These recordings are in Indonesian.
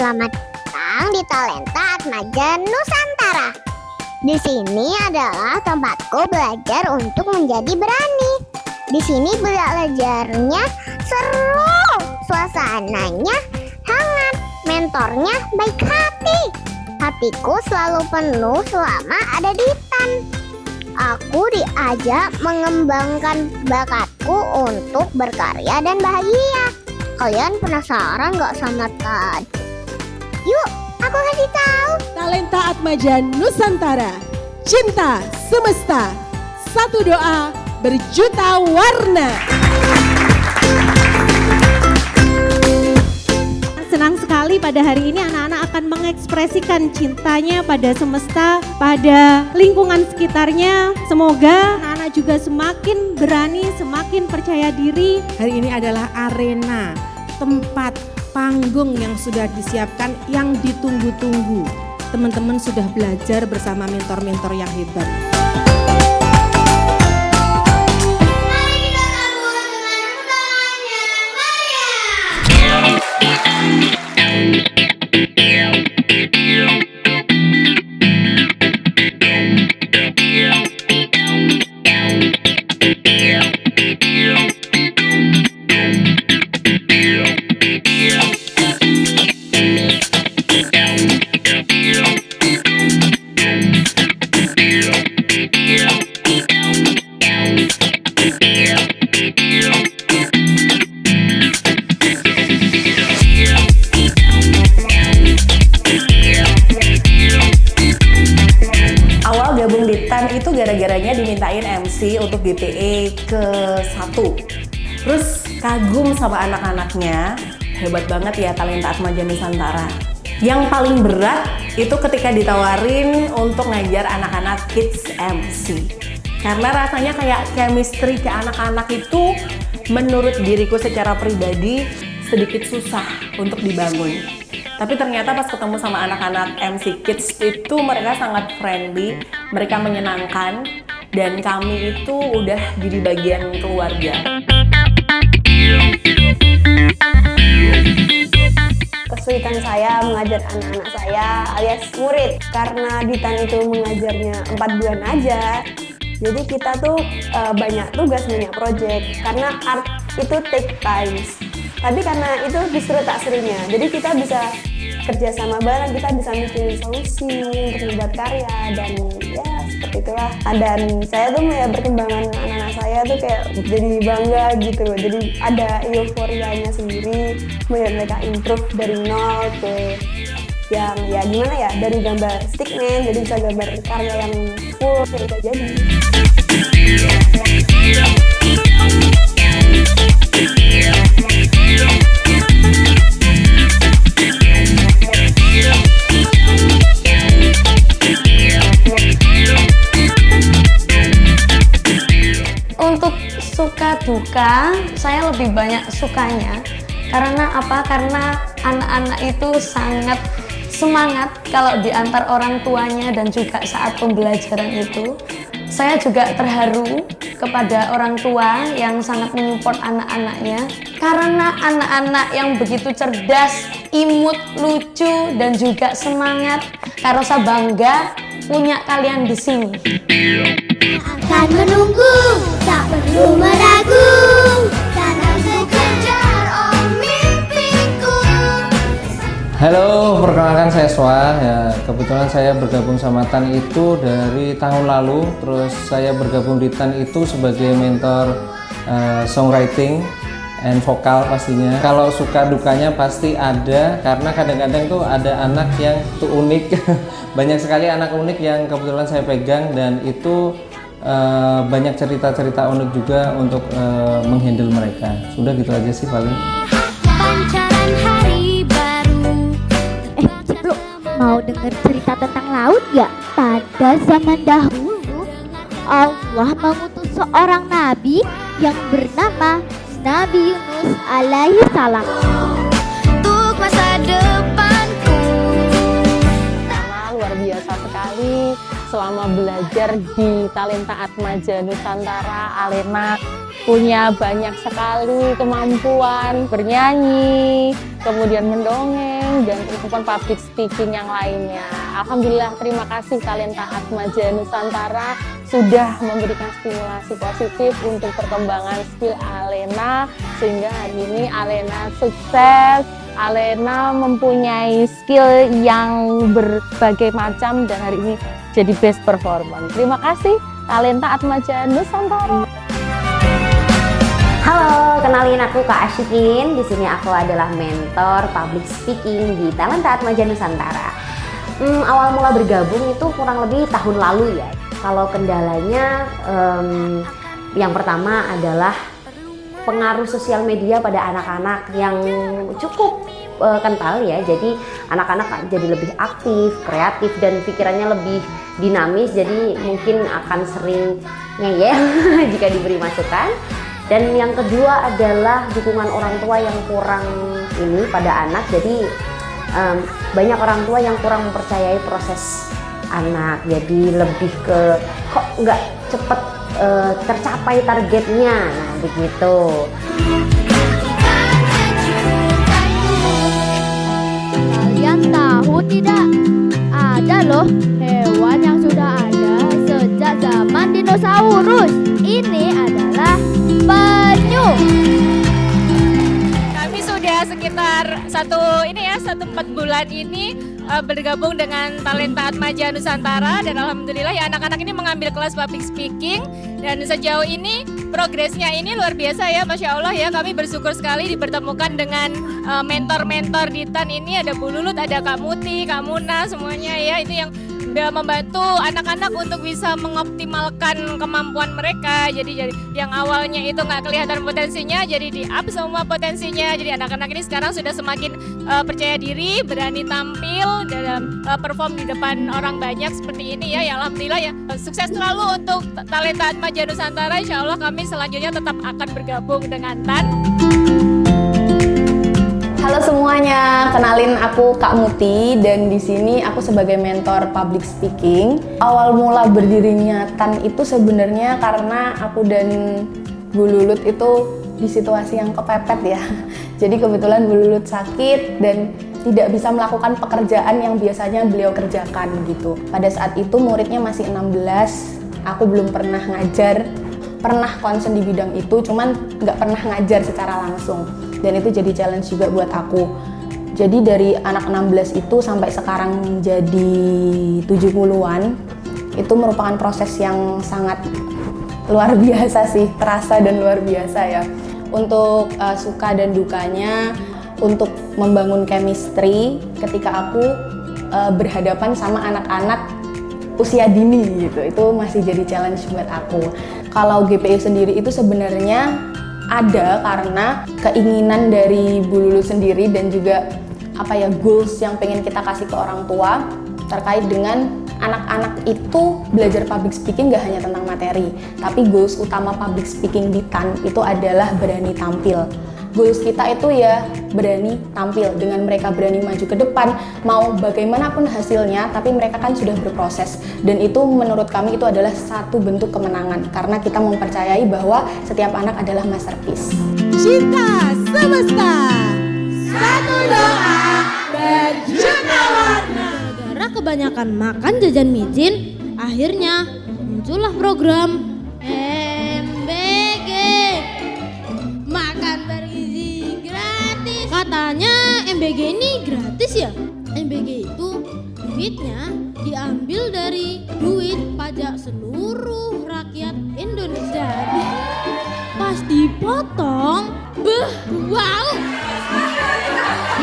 Selamat datang di Talenta Atmaja Nusantara. Di sini adalah tempatku belajar untuk menjadi berani. Di sini belajarnya seru, suasananya hangat, mentornya baik hati. Hatiku selalu penuh selama ada di TAN. Aku diajak mengembangkan bakatku untuk berkarya dan bahagia. Kalian penasaran gak sama TAN? Yuk, aku kasih tahu. Talenta Atmaja Nusantara, cinta semesta, satu doa berjuta warna. Senang sekali pada hari ini anak-anak akan mengekspresikan cintanya pada semesta, pada lingkungan sekitarnya. Semoga anak-anak juga semakin berani, semakin percaya diri. Hari ini adalah arena, tempat, panggung yang sudah disiapkan, yang ditunggu-tunggu. Teman-teman sudah belajar bersama mentor-mentor yang hebat. Gabung di TAN itu gara-garanya dimintain MC untuk GPE ke-1. Terus kagum sama anak-anaknya, hebat banget ya Talenta Atmaja Nusantara. Yang paling berat itu ketika ditawarin untuk ngajar anak-anak kids MC. Karena rasanya kayak chemistry ke anak-anak itu menurut diriku secara pribadi sedikit susah untuk dibangun. Tapi ternyata pas ketemu sama anak-anak MC Kids itu mereka sangat friendly, mereka menyenangkan, dan kami itu udah jadi bagian keluarga. Kesulitan saya mengajar anak-anak saya alias murid, karena di TAN itu mengajarnya 4 bulan aja. Jadi kita tuh banyak tugas, banyak project, karena art itu take times. Tapi karena itu justru tak serunya, jadi kita bisa kerja sama bareng, kita bisa mikirin solusi untuk membuat karya, dan ya seperti itulah. Dan saya tuh ya perkembangan anak-anak saya tuh kayak jadi bangga gitu loh, jadi ada euforianya sendiri melihat mereka improve dari nol ke yang ya gimana ya, dari gambar stickman jadi bisa gambar karya yang full yang bisa jadi. Untuk suka duka, saya lebih banyak sukanya. Karena apa? Karena anak-anak itu sangat semangat kalau diantar orang tuanya dan juga saat pembelajaran itu. Saya juga terharu kepada orang tua yang sangat menyupport anak-anaknya. Karena anak-anak yang begitu cerdas, imut, lucu, dan juga semangat. Karosa bangga punya kalian di sini. Akan menunggu, tak perlu meragu. Tanam kejar mimpiku. Halo, perkenalkan saya Swa. Ya, kebetulan saya bergabung sama TAN itu dari tahun lalu. Terus saya bergabung di TAN itu sebagai mentor songwriting and vokal pastinya. Kalau suka dukanya pasti ada, karena kadang-kadang tuh ada anak yang tuh unik. Banyak sekali anak unik yang kebetulan saya pegang, dan itu banyak cerita-cerita unik juga untuk menghandle mereka. Sudah gitu aja sih paling. Pancaran hari baru. Ciplu, mau denger cerita tentang laut ya? Pada zaman dahulu, Allah mengutus seorang nabi yang bernama Nabi Yunus alaihi salam. Untuk masa depanku. Luar biasa sekali selama belajar di Talenta Atmaja Nusantara, Alena. punya banyak sekali kemampuan bernyanyi, kemudian mendongeng, dan kemampuan public speaking yang lainnya. Alhamdulillah, terima kasih Talenta Atmaja Nusantara sudah memberikan stimulasi positif untuk perkembangan skill Alena, sehingga hari ini Alena sukses, Alena mempunyai skill yang berbagai macam dan hari ini jadi best performer. Terima kasih Talenta Atmaja Nusantara. Halo, kenalin aku Kak Asyikin. Di sini aku adalah mentor public speaking di Talenta Atmaja Nusantara. Awal mula bergabung itu kurang lebih tahun lalu ya. Kalau kendalanya yang pertama adalah pengaruh sosial media pada anak-anak yang cukup kental ya. Jadi anak-anak jadi lebih aktif, kreatif, dan pikirannya lebih dinamis. Jadi mungkin akan sering ngeyel jika diberi masukan. Dan yang kedua adalah dukungan orang tua yang kurang ini pada anak. Jadi banyak orang tua yang kurang mempercayai proses anak. Jadi lebih ke kok nggak cepet tercapai targetnya. Nah begitu. Kalian tahu tidak? Ada loh hewan yang sudah ada sejak zaman dinosaurus. Ini adalah penyu. Kami sudah sekitar 1-4 bulan ini bergabung dengan Talenta Atmaja Nusantara, dan alhamdulillah ya anak-anak ini mengambil kelas public speaking, dan sejauh ini progresnya ini luar biasa ya, Masya Allah ya. Kami bersyukur sekali dipertemukan dengan mentor-mentor di TAN ini. Ada Bu Lulut, ada Kak Muti, Kak Muna, semuanya ya. Itu yang membantu anak-anak untuk bisa mengoptimalkan kemampuan mereka. Jadi yang awalnya itu nggak kelihatan potensinya, jadi di up semua potensinya. Jadi anak-anak ini sekarang sudah semakin percaya diri, berani tampil dalam perform di depan orang banyak seperti ini ya. Ya alhamdulillah ya, sukses selalu untuk Talenta Atmaja Nusantara. Insya Allah kami selanjutnya tetap akan bergabung dengan TAN. Halo semuanya, kenalin aku Kak Muti, dan di sini aku sebagai mentor public speaking. Awal mula berdirinya TAN itu sebenarnya karena aku dan Bu Lulut itu di situasi yang kepepet ya. Jadi kebetulan Bu Lulut sakit dan tidak bisa melakukan pekerjaan yang biasanya beliau kerjakan gitu. Pada saat itu muridnya masih 16, aku belum pernah ngajar, pernah concern di bidang itu, cuman nggak pernah ngajar secara langsung. Dan itu jadi challenge juga buat aku. Jadi dari anak 16 itu sampai sekarang jadi 70-an, itu merupakan proses yang sangat luar biasa sih, terasa dan luar biasa ya. Untuk suka dan dukanya, untuk membangun chemistry ketika aku berhadapan sama anak-anak usia dini gitu, itu masih jadi challenge buat aku. Kalau GPI sendiri itu sebenarnya ada karena keinginan dari Bu Lulu sendiri dan juga goals yang pengen kita kasih ke orang tua terkait dengan anak-anak itu belajar public speaking gak hanya tentang materi, tapi goals utama public speaking di TAN itu adalah berani tampil. Goals kita itu ya berani tampil, dengan mereka berani maju ke depan, mau bagaimanapun hasilnya, tapi mereka kan sudah berproses. Dan itu menurut kami itu adalah satu bentuk kemenangan, karena kita mempercayai bahwa setiap anak adalah masterpiece. Cinta semesta, satu doa berjuta warna. Gara-gara kebanyakan makan jajan micin, akhirnya muncullah program MBG, makan bergizi gratis. Katanya MBG ini gratis ya? MBG itu duitnya diambil dari duit pajak seluruh rakyat Indonesia. Pas dipotong, wow.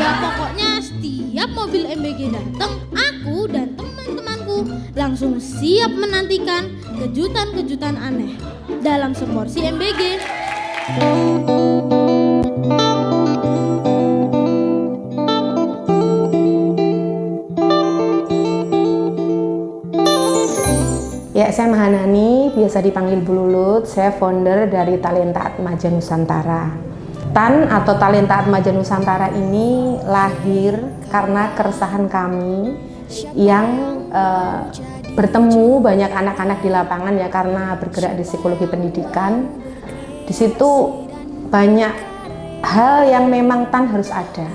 Ya pokoknya setiap mobil MBG datang, aku dan teman-temanku langsung siap menantikan kejutan-kejutan aneh dalam seporsi MBG. Ya, saya Mahanani, biasa dipanggil Bu Lulut. Saya founder dari Talenta Atmaja Nusantara. TAN atau Talenta Atmaja Nusantara ini lahir karena keresahan kami yang bertemu banyak anak-anak di lapangan ya, karena bergerak di psikologi pendidikan. Di situ banyak hal yang memang TAN harus ada.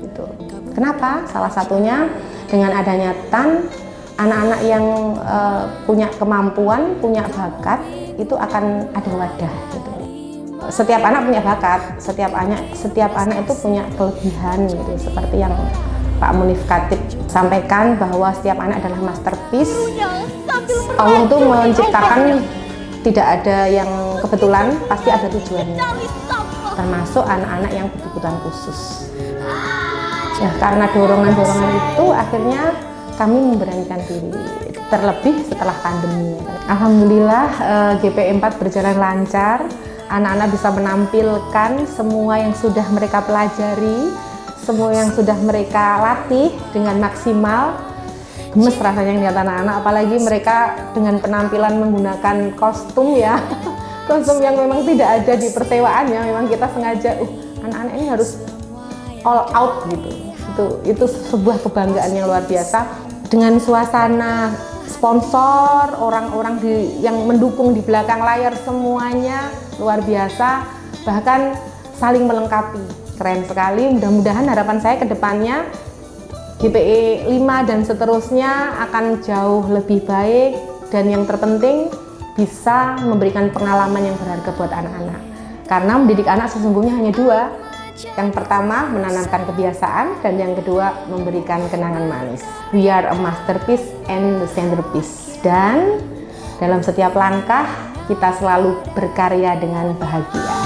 Gitu. Kenapa? Salah satunya dengan adanya TAN, anak-anak yang punya kemampuan, punya bakat, itu akan ada wadah. Gitu. Setiap anak punya bakat, setiap anak itu punya kelebihan, gitu. Seperti yang Pak Munif Khatib sampaikan bahwa setiap anak adalah masterpiece. Allah itu menciptakan tidak ada yang kebetulan, pasti ada tujuannya. Termasuk anak-anak yang berkebutuhan khusus. Ya, karena dorongan-dorongan itu akhirnya kami memberanikan diri. Terlebih setelah pandemi. Alhamdulillah GP4 berjalan lancar. Anak-anak bisa menampilkan semua yang sudah mereka pelajari, semua yang sudah mereka latih dengan maksimal. Gemes rasanya lihat anak-anak, apalagi mereka dengan penampilan menggunakan kostum ya. Kostum yang memang tidak ada di persewaannya, memang kita sengaja anak-anak ini harus all out gitu. Itu sebuah kebanggaan yang luar biasa. Dengan suasana sponsor, orang-orang yang mendukung di belakang layar semuanya luar biasa, bahkan saling melengkapi. Keren sekali. Mudah-mudahan harapan saya ke depannya GPE 5 dan seterusnya akan jauh lebih baik, dan yang terpenting bisa memberikan pengalaman yang berharga buat anak-anak. Karena mendidik anak sesungguhnya hanya dua. Yang pertama menanamkan kebiasaan, dan yang kedua memberikan kenangan manis. We are a masterpiece and the centerpiece. Dan dalam setiap langkah kita selalu berkarya dengan bahagia.